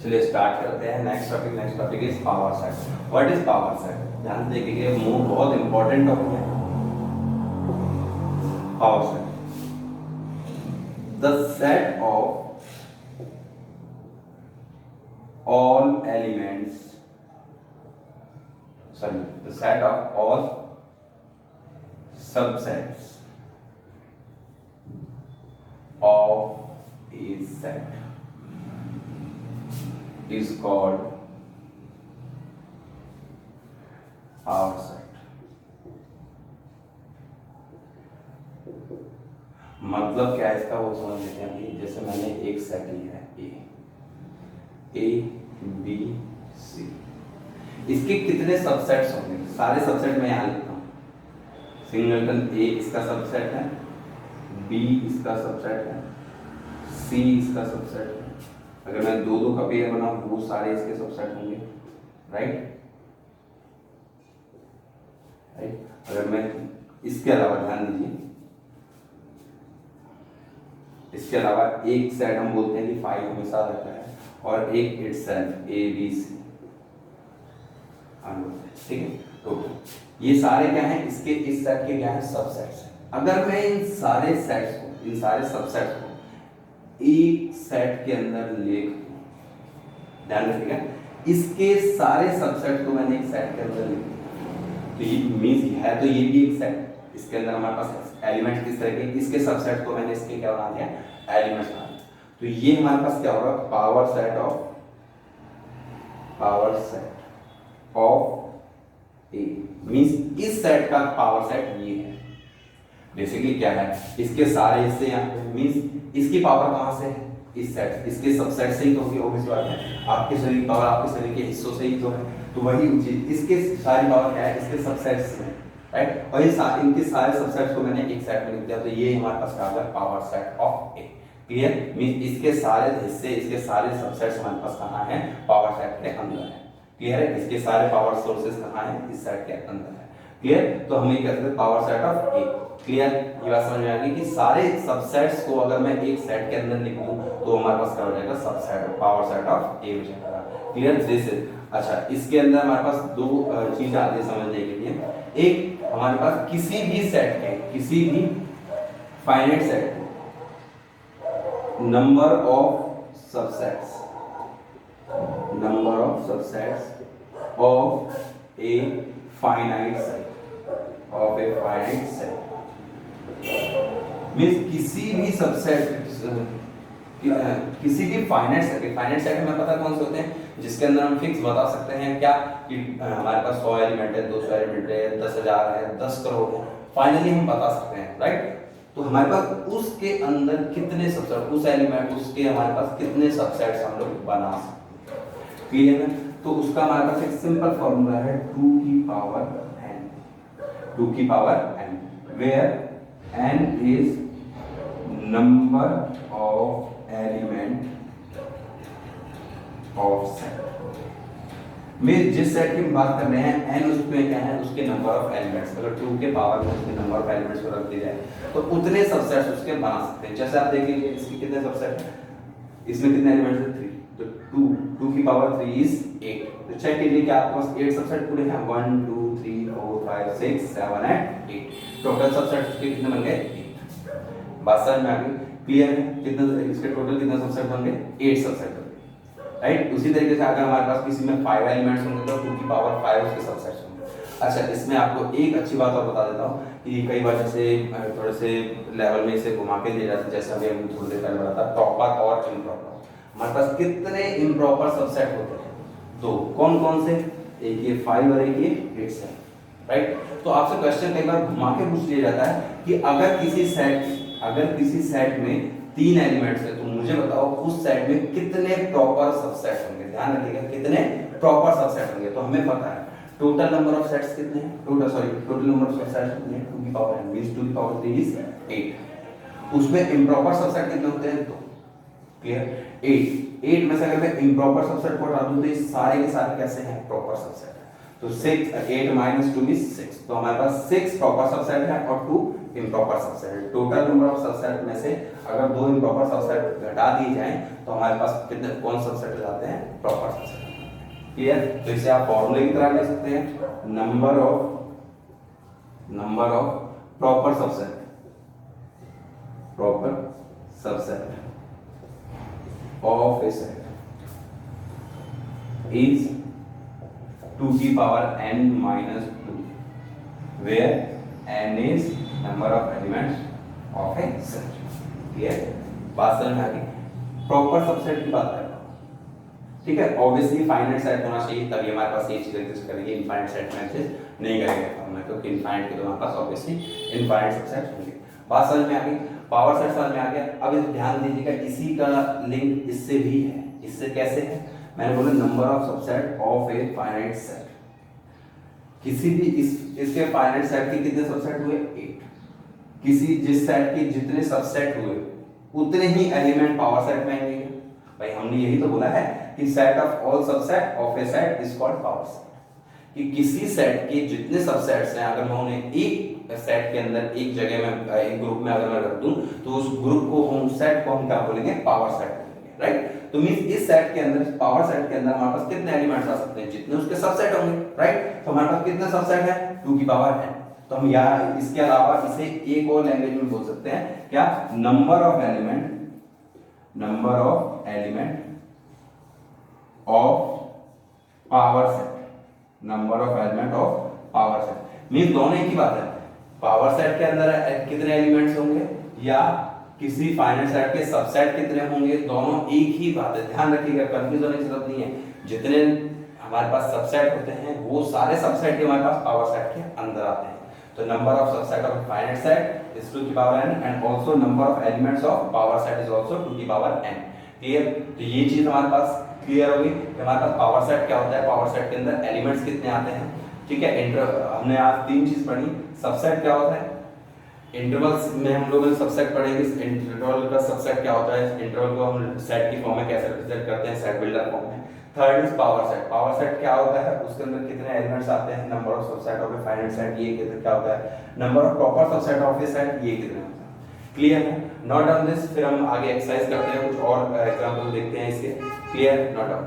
चलिए स्टार्ट करते हैं next topic is power set. What is power set? ध्यान से देखिए, बहुत इंपॉर्टेंट टॉपिक है power set. The set of all elements, the set of all subsets of a set is called power set. मतलब क्या है इसका वो समझ लेते हैं अभी। जैसे मैंने एक सेट लिया है ए बी सी, इसके कितने सबसेट्स होंगे? सारे सबसेट मैं यहाँ लिखता हूँ। सिंगलटन ए इसका सबसेट है, बी इसका सबसेट है, सी इसका सबसेट है। अगर मैं दो दो का पेयर बनाऊं वो सारे इसके सबसेट होंगे, राइट। अगर मैं इसके अलावा ध्यान दीजिए, इसके अलावा एक सेट हम बोलते हैं कि 5 हमेशा रहता है और एक इटसेल्फ ए बी सी, ठीक है। तो ये सारे क्या हैं? इसके इस सेट के क्या हैं? सबसेट्स। अगर मैं इन सारे सेट्स को, इन सारे सबसेट्स को एक सेट के अंदर लिख दूं, ध्यान रखिएगा, इसके सारे सबसेट को मैंने एक सेट के अंदर लिख दिया तो ये मींस है तो ये भी एक सेट। इसके अंदर हमारे पास एलिमेंट किस तरह के, इसके सबसेट को मैंने इसके क्या बना दिया? एलिमेंट्स बना दिया। तो ये हमारे पास क्या होगा? Power set of A means इस सेट का पावर सेट ये है। बेसिकली क्या है? इसके सारे हिस्से यहाँ पे मींस इसकी पावर कहाँ से है? इस सेट, इसके सबसेट से ही तो होगी, ऑब्वियस बात है। आपके शरीर की पावर आपके शरीर के हिस्सों से ही तो है, तो वही चीज इसके सारी पावर क्या है? इसके सबसेट से, राइट। और ये इनके सारे सबसेट्स को मैंने एक सेट में लिख दिया, तो ये हमारे पास क्या होगा? Power set of A. Clear? Means इसके सारे हिस्से, इसके सारे सबसेट्स हमारे पास कहाँ है? पावर सेट के अंदर है। क्लियर है? इसके सारे पावर सोर्सेस कहाँ है? इस सेट के अंदर है। क्लियर? तो हम ये कहते हैं power set of A. Clear? ये बात समझ में आ गई कि सारे सबसेट्स को अगर मैं एक सेट के अंदर लिख दूं तो हमारे पास क्या हो जाएगा? सबसेट, पावर सेट ऑफ ए हो जाएगा। क्लियर? दिस इज अच्छा। इसके अंदर हमारे पास दो चीज आती है समझने के लिए। एक, हमारे पास किसी भी सेट के, किसी भी finite set number of subsets of a finite set means किसी भी सबसेट, किसी भी फाइनाइट सेट हमें पता कौन से होते हैं? जिसके अंदर हम फिक्स बता सकते हैं क्या कि हमारे पास 100 एलिमेंट है, 200 एलिमेंट है, 10,000 है, 10 करोड़ है। फाइनली हम बता सकते हैं, राइट। तो हमारे पास उसके अंदर कितने सबसेट, उस एलिमेंट उसके हमारे पास कितने सबसेट्स हम लोग बना सकते हैं। क्लियर है? तो उसका हमारे पास एक सिंपल फॉर्मूला है 2 की power n, where n is number of element of set. में जिस सेट की बात कर रहे हैं n उसमें क्या है? उसके नंबर ऑफ एलिमेंट्स। अगर 2 के पावर में उसके नंबर ऑफ एलिमेंट्स को रख दिया जाए तो उतने सबसेट्स उसके बना सकते हैं। जैसे आप देख लीजिए इसके कितने सबसेट हैं, इसमें कितने एलिमेंट्स हैं? 3। तो 2 की पावर 3 इज 8। तो चेक कीजिए कि आपके पास 8 सबसेट पूरे हैं। 1 2 3 4 5 6 7 एंड 8 टोटल सबसेट उसके कितने बन गए? 8। बात समझ में आ गई? क्लियर है? कितने इसके टोटल कितने सबसेट बन गए? 8 सबसेट, राइट। उसी तरीके से अगर हमारे पास किसी में 5 एलिमेंट्स होंगे तो 2 की पावर 5 उसके सबसेट्स होंगे। अच्छा, इसमें आपको एक अच्छी बात और बता देता हूँ कि कई बार जैसे थोड़े से लेवल में इसे घुमा के दिया जाता है, जैसे अभी हम थोड़ी देर पहले बताया प्रॉपर और इम्प्रॉपर। हमारे पास कितने इम्प्रॉपर सबसेट होते हैं? 2। कौन कौन से? एक ये 5 और एक ये 8 है, राइट। तो आपसे क्वेश्चन कई बार घुमा के पूछ लिया जाता है कि अगर किसी सेट में 3 एलिमेंट्स है तो मुझे बताओ उस सेट में कितने प्रॉपर सबसेट होंगे। ध्यान रखिएगा, कितने प्रॉपर सबसेट होंगे। तो हमें पता है टोटल नंबर ऑफ सेट्स कितने हैं? टोटल नंबर ऑफ सेट्स कितने हैं? 2 की पावर n मींस 2 की पावर 3 इज 8। उसमें इम्प्रॉपर सबसेट कितने होते हैं? 2। क्लियर? 8 में से अगर मैं इम्प्रॉपर सबसेट को हटा दूं तो ये सारे के सारे कैसे हैं? प्रॉपर सबसेट है। तो 6 8 माइनस 2 इज 6, तो हमारे पास 6 प्रॉपर सबसेट है और 2 इम्प्रॉपर सबसेट है। टोटल नंबर ऑफ सबसेट में से अगर 2 इम्प्रॉपर सबसेट घटा दिए जाएं तो हमारे पास कितने कौन सबसेट हो जाते हैं, प्रॉपर सबसेट। क्लियर? तो इसे आप फॉर्मूले की तरह ले सकते हैं, number of proper subset of A set is 2 की power n minus 2 where n is number of elements of a set। Clear? बात समझ में आ गई? प्रॉपर सबसेट की बात कर रहा हूं, ठीक है। ऑब्वियसली फाइनाइट सेट होना चाहिए तभी हमारे पास ये चीज एग्जिस्ट करेगी, इनफाइनाइट सेट में एग्जिस्ट नहीं करेगा फॉर्मूला, क्योंकि इनफाइनाइट के तो हमारे पास ऑब्वियसली इनफाइनाइट सबसेट होंगे। बात समझ में आ गई? पावर सेट समझ में आ गया। अब इस ध्यान दीजिएगा, इसी का लिंक इससे भी है। इससे कैसे है? मैंने बोला number of subset of a finite set, किसी भी इसके फाइनाइट सेट के कितने सबसेट हुए, 8। किसी जिस सेट के जितने सबसेट हुए उतने ही एलिमेंट पावर सेट में आएंगे। भाई हमने यही तो बोला है कि set of all subset of A set is called power set, कि किसी सेट के जितने सबसेट्स हैं अगर मैं उन्हें एक सेट के अंदर एक जगह में एक ग्रुप में अगर मैं रख दूं तो उस ग्रुप को हम सेट को हम क्या बोलेंगे, पावर सेट बोलेंगे, राइट। तो मींस इस सेट के अंदर, पावर सेट के अंदर हमारे पास कितने एलिमेंट्स आ सकते हैं, जितने उसके सबसेट होंगे, राइट। तो हमारे पास कितने सबसेट है, 2 की पावर n। तो हम यहाँ इसके अलावा इसे एक और लैंग्वेज में बोल सकते हैं क्या, number of element of power set, number of element of power set. Means दोनों एक ही बात है, पावर सेट के अंदर कितने एलिमेंट्स होंगे या किसी फाइनाइट सेट के सबसेट कितने होंगे, दोनों एक ही बात है। ध्यान रखिएगा, कंफ्यूज होने की जरूरत नहीं है। जितने हमारे पास सबसेट होते हैं वो सारे सबसेट ही हमारे पास पावर सेट के अंदर आते हैं। तो number of subset of finite set is 2 की power n and also number of elements of power set is also 2 की पावर n। क्लियर? तो ये चीज हमारे पास क्लियर होगी कि हमारे पास पावर सेट क्या होता है, पावर सेट के अंदर एलिमेंट्स कितने आते हैं, ठीक है। हमने आज 3 चीज पढ़ी। सबसेट क्या होता है, इंटरवल्स में हम लोग सबसेट पढ़ेंगे। इंटरवल का सबसेट क्या होता है, इंटरवल को हम सेट की फॉर्म में कैसे रिप्रेजेंट करते हैं, सेट बिल्डर फॉर्म में। Third is power set. Power set क्या होता है, उसके अंदर कितने एलिमेंट्स आते हैं, number of subset of a finite set, ये कितने क्या होता है, number of proper subset of A set, ये कितने होता है। क्लियर है? Note down this. फिर हम आगे एक्सरसाइज करते हैं, कुछ और एग्जांपल देखते हैं इसके। क्लियर? Note down.